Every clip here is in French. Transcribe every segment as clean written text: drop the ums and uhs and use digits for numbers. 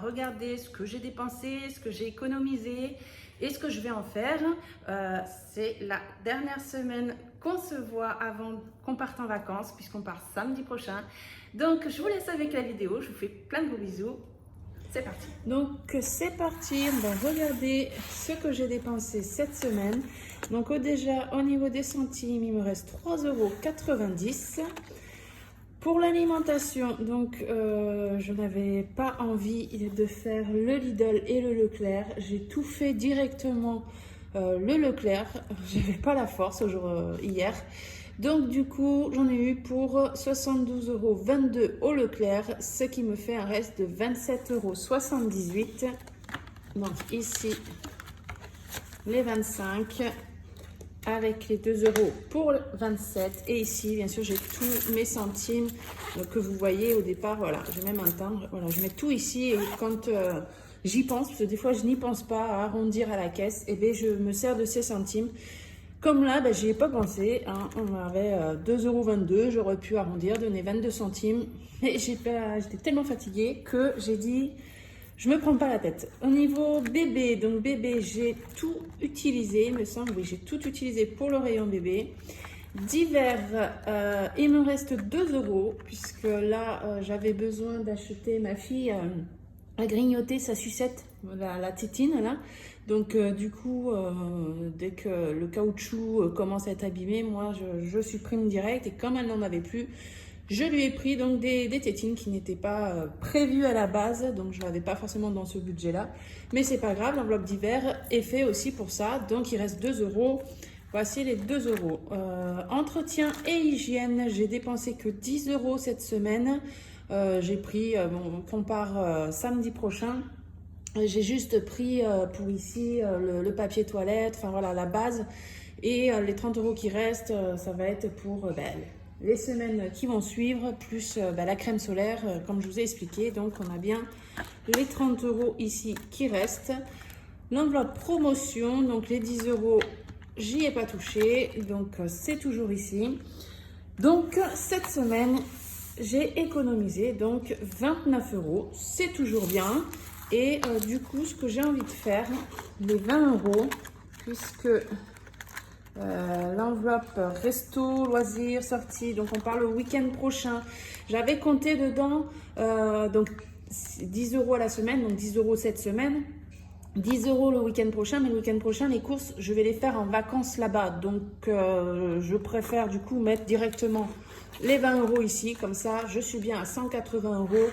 regarder ce que j'ai dépensé, ce que j'ai économisé et ce que je vais en faire. C'est la dernière semaine qu'on se voit avant qu'on parte en vacances, puisqu'on part samedi prochain. Donc, je vous laisse avec la vidéo. Je vous fais plein de gros bisous. C'est parti. Donc, c'est parti. On va regarder ce que j'ai dépensé cette semaine. Donc, déjà, au niveau des centimes, il me reste 3,90 €. Pour l'alimentation, donc, je n'avais pas envie de faire le Lidl et le Leclerc. J'ai tout fait directement le Leclerc. J'avais pas la force hier. Donc du coup, j'en ai eu pour 72,22 € au Leclerc, ce qui me fait un reste de 27,78 €. Donc ici, les 25 avec les 2 € pour 27. Et ici, bien sûr, j'ai tous mes centimes que vous voyez au départ. Voilà, j'ai même un timbre. Voilà, je mets tout ici et quand j'y pense, parce que des fois, je n'y pense pas à arrondir à la caisse, et bien je me sers de ces centimes. Comme là, j'y ai pas pensé, hein. On avait 2,22 €, j'aurais pu arrondir, donner 22 centimes, mais j'étais tellement fatiguée que j'ai dit, je me prends pas la tête. Au niveau bébé, donc bébé, j'ai tout utilisé, il me semble, oui, j'ai tout utilisé pour le rayon bébé. Divers, il me reste 2 €, puisque là, j'avais besoin d'acheter ma fille à grignoter sa sucette, la tétine là. Donc du coup, dès que le caoutchouc commence à être abîmé, moi je supprime direct, et comme elle n'en avait plus, je lui ai pris donc des tétines qui n'étaient pas prévues à la base, donc je ne l'avais pas forcément dans ce budget là, mais c'est pas grave, l'enveloppe d'hiver est fait aussi pour ça. Donc il reste 2 €. Voici les 2 €. Entretien et hygiène, j'ai dépensé que 10 € cette semaine. J'ai pris, on compare samedi prochain. J'ai juste pris pour ici le papier toilette, enfin voilà, la base. Et les 30 € qui restent, ça va être pour les semaines qui vont suivre, plus la crème solaire, comme je vous ai expliqué. Donc on a bien les 30 € ici qui restent. L'enveloppe promotion, donc les 10 €, j'y ai pas touché, donc c'est toujours ici. Donc cette semaine, j'ai économisé donc 29 €, c'est toujours bien. Et du coup, ce que j'ai envie de faire, les 20 €, puisque l'enveloppe resto, loisirs, sortie, donc on parle le week-end prochain. J'avais compté dedans donc 10 € à la semaine, donc 10 € cette semaine. 10 € le week-end prochain, mais le week-end prochain, les courses, je vais les faire en vacances là-bas. Donc, je préfère du coup mettre directement les 20 € ici. Comme ça, je suis bien à 180 €.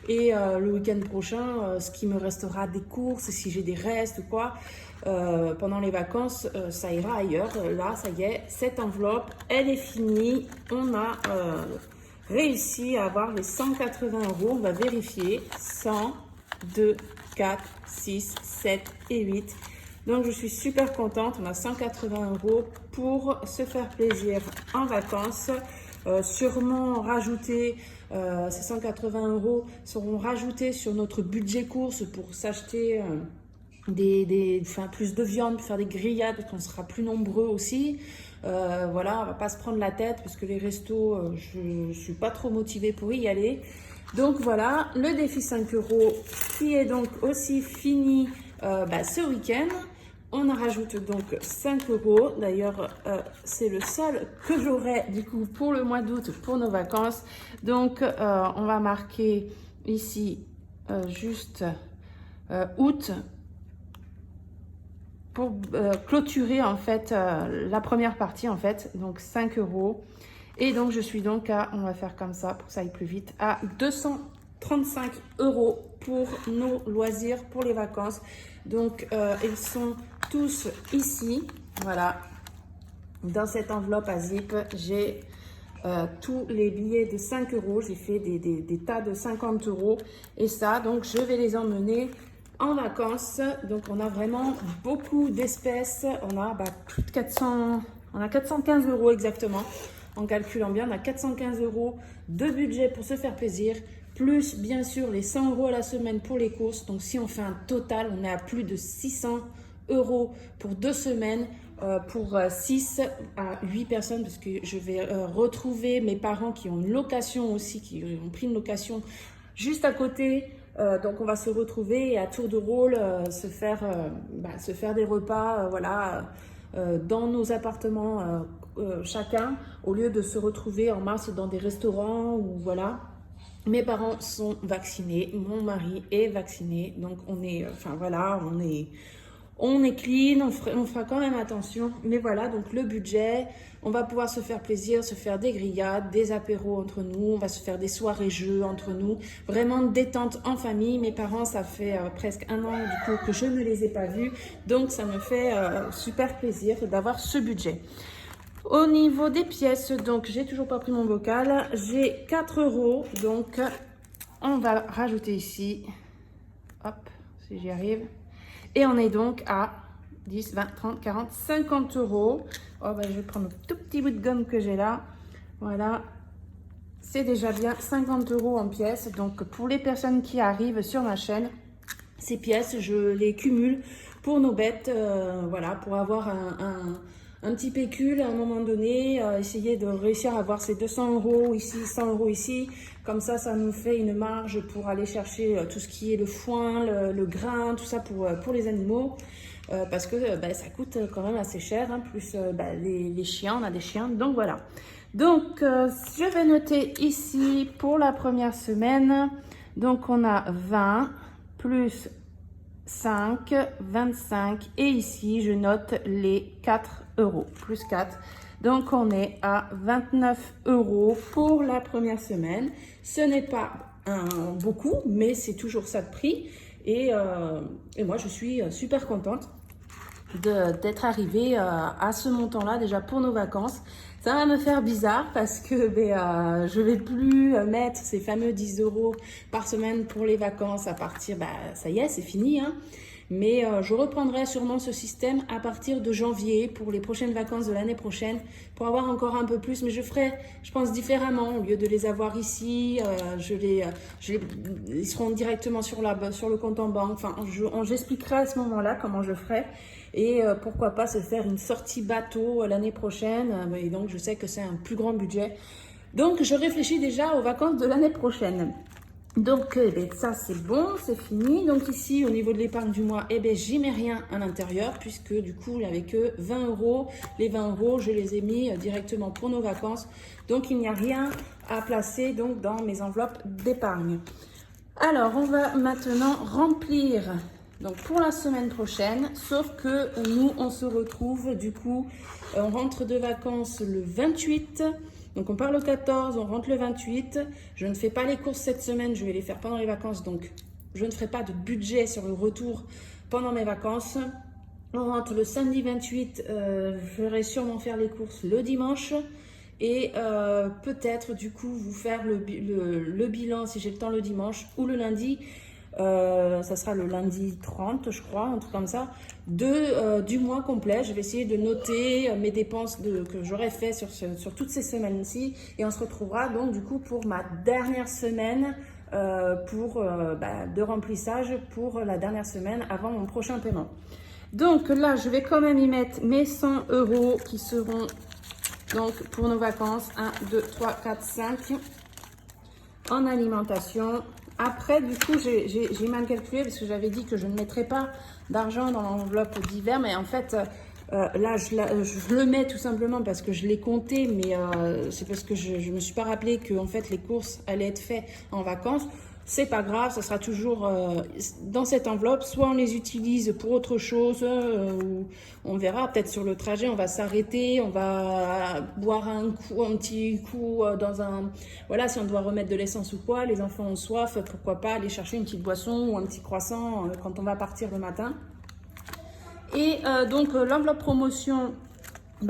Et le week-end prochain, ce qui me restera des courses, si j'ai des restes ou quoi, pendant les vacances, ça ira ailleurs. Là, ça y est, cette enveloppe, elle est finie. On a réussi à avoir les 180 €. On va vérifier. 100, 2, 4, 6, 7 et 8. Donc je suis super contente, on a 180 € pour se faire plaisir en vacances. Sûrement rajouter, ces 180 € seront rajoutés sur notre budget course pour s'acheter plus de viande, pour faire des grillades, parce qu'on sera plus nombreux aussi. Voilà, on va pas se prendre la tête, parce que les restos, je suis pas trop motivée pour y aller. Donc voilà, le défi 5 € qui est donc aussi fini ce week-end. On en rajoute donc 5 €. D'ailleurs, c'est le seul que j'aurai du coup pour le mois d'août, pour nos vacances. Donc, on va marquer ici juste août pour clôturer en fait la première partie en fait. Donc 5 €. Et donc, je suis donc à, on va faire comme ça pour que ça aille plus vite, à 235 € pour nos loisirs, pour les vacances. Donc, ils sont tous ici. Voilà. Dans cette enveloppe à zip, j'ai tous les billets de 5 €. J'ai fait des tas de 50 €. Et ça, donc, je vais les emmener en vacances. Donc, on a vraiment beaucoup d'espèces. On a plus de 400, on a 415 € exactement. En calculant bien, on a 415 € de budget pour se faire plaisir, plus bien sûr les 100 € à la semaine pour les courses. Donc si on fait un total, on est à plus de 600 € pour 2 semaines, pour 6 à 8 personnes, parce que je vais retrouver mes parents qui ont une location aussi, qui ont pris une location juste à côté. Donc on va se retrouver et à tour de rôle se faire des repas voilà, dans nos appartements chacun, au lieu de se retrouver en masse dans des restaurants ou voilà. Mes parents sont vaccinés, mon mari est vacciné, donc on est, enfin voilà, on est clean, on fera quand même attention. Mais voilà, donc le budget, on va pouvoir se faire plaisir, se faire des grillades, des apéros entre nous, on va se faire des soirées jeux entre nous. Vraiment détente en famille. Mes parents, ça fait presque 1 an du coup que je ne les ai pas vus. Donc ça me fait super plaisir d'avoir ce budget. Au niveau des pièces, donc j'ai toujours pas pris mon bocal. J'ai 4 €, donc on va rajouter ici. Hop, si j'y arrive. Et on est donc à 10, 20, 30, 40, 50 €. Oh, bah, je vais prendre le tout petit bout de gomme que j'ai là. Voilà, c'est déjà bien 50 € en pièces. Donc pour les personnes qui arrivent sur ma chaîne, ces pièces, je les cumule pour nos bêtes. Voilà, pour avoir un petit pécule à un moment donné, essayer de réussir à avoir ces 200 € ici, 100 € ici. Comme ça nous fait une marge pour aller chercher tout ce qui est le foin, le grain, tout ça pour les animaux. Parce que ça coûte quand même assez cher, hein, plus les chiens, on a des chiens, donc voilà. Donc je vais noter ici pour la première semaine, donc on a 20 plus 5, 25 et ici je note les 4 € plus 4. Donc on est à 29 € pour la première semaine. Ce n'est pas beaucoup, mais c'est toujours ça de prix. Et moi je suis super contente d'être arrivée à ce montant-là déjà pour nos vacances. Ça va me faire bizarre parce que je vais plus mettre ces fameux 10 € par semaine pour les vacances à partir, ça y est, c'est fini, hein. Mais je reprendrai sûrement ce système à partir de janvier pour les prochaines vacances de l'année prochaine pour avoir encore un peu plus. Mais je ferai, je pense, différemment. Au lieu de les avoir ici, ils seront directement sur le compte en banque. Enfin, j'expliquerai à ce moment-là comment je ferai. Et pourquoi pas se faire une sortie bateau l'année prochaine. Et donc, je sais que c'est un plus grand budget. Donc, je réfléchis déjà aux vacances de l'année prochaine. Donc, ça, c'est bon, c'est fini. Donc, ici, au niveau de l'épargne du mois, j'y mets rien à l'intérieur puisque, du coup, il n'y avait que 20 €. Les 20 €, je les ai mis directement pour nos vacances. Donc, il n'y a rien à placer donc, dans mes enveloppes d'épargne. Alors, on va maintenant remplir donc pour la semaine prochaine. Sauf que nous, on se retrouve, du coup, on rentre de vacances le 28. Donc on part le 14, on rentre le 28. Je ne fais pas les courses cette semaine, je vais les faire pendant les vacances. Donc je ne ferai pas de budget sur le retour pendant mes vacances. On rentre le samedi 28, je vais sûrement faire les courses le dimanche. Et peut-être du coup vous faire le bilan si j'ai le temps le dimanche ou le lundi. Ça sera le lundi 30 je crois, un truc comme ça, du mois complet. Je vais essayer de noter mes dépenses que j'aurais fait sur toutes ces semaines-ci et on se retrouvera donc du coup pour ma dernière semaine de remplissage pour la dernière semaine avant mon prochain paiement. Donc là je vais quand même y mettre mes 100 € qui seront donc pour nos vacances 1, 2, 3, 4, 5 en alimentation. Après, du coup, j'ai mal calculé parce que j'avais dit que je ne mettrais pas d'argent dans l'enveloppe d'hiver. Mais en fait, là, je le mets tout simplement parce que je l'ai compté. Mais c'est parce que je ne me suis pas rappelé que en fait, les courses allaient être faites en vacances. C'est pas grave, ça sera toujours dans cette enveloppe. Soit on les utilise pour autre chose, ou on verra peut-être sur le trajet, on va s'arrêter, on va boire un petit coup dans un... Voilà, si on doit remettre de l'essence ou quoi, les enfants ont soif, pourquoi pas aller chercher une petite boisson ou un petit croissant quand on va partir le matin. Et donc l'enveloppe promotion...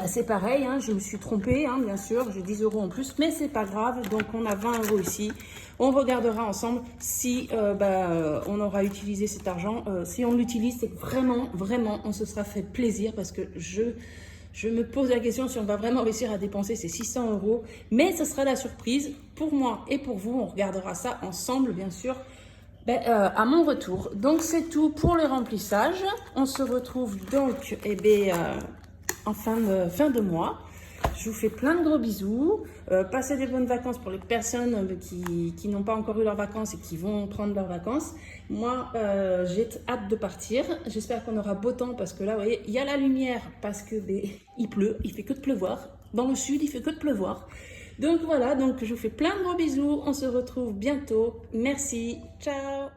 c'est pareil, hein, je me suis trompée, hein, bien sûr, j'ai 10 € en plus, mais c'est pas grave, donc on a 20 € ici. On regardera ensemble si on aura utilisé cet argent. Si on l'utilise, c'est vraiment, on se sera fait plaisir parce que je me pose la question si on va vraiment réussir à dépenser ces 600 €. Mais ce sera la surprise pour moi et pour vous. On regardera ça ensemble, bien sûr. À mon retour. Donc, c'est tout pour le remplissage. On se retrouve donc en fin de mois. Je vous fais plein de gros bisous. Passez des bonnes vacances pour les personnes qui n'ont pas encore eu leurs vacances et qui vont prendre leurs vacances. Moi, j'ai hâte de partir. J'espère qu'on aura beau temps parce que là, vous voyez, il y a la lumière parce que il pleut. Il fait que de pleuvoir. Dans le sud, il fait que de pleuvoir. Donc voilà, donc je vous fais plein de gros bisous. On se retrouve bientôt. Merci. Ciao.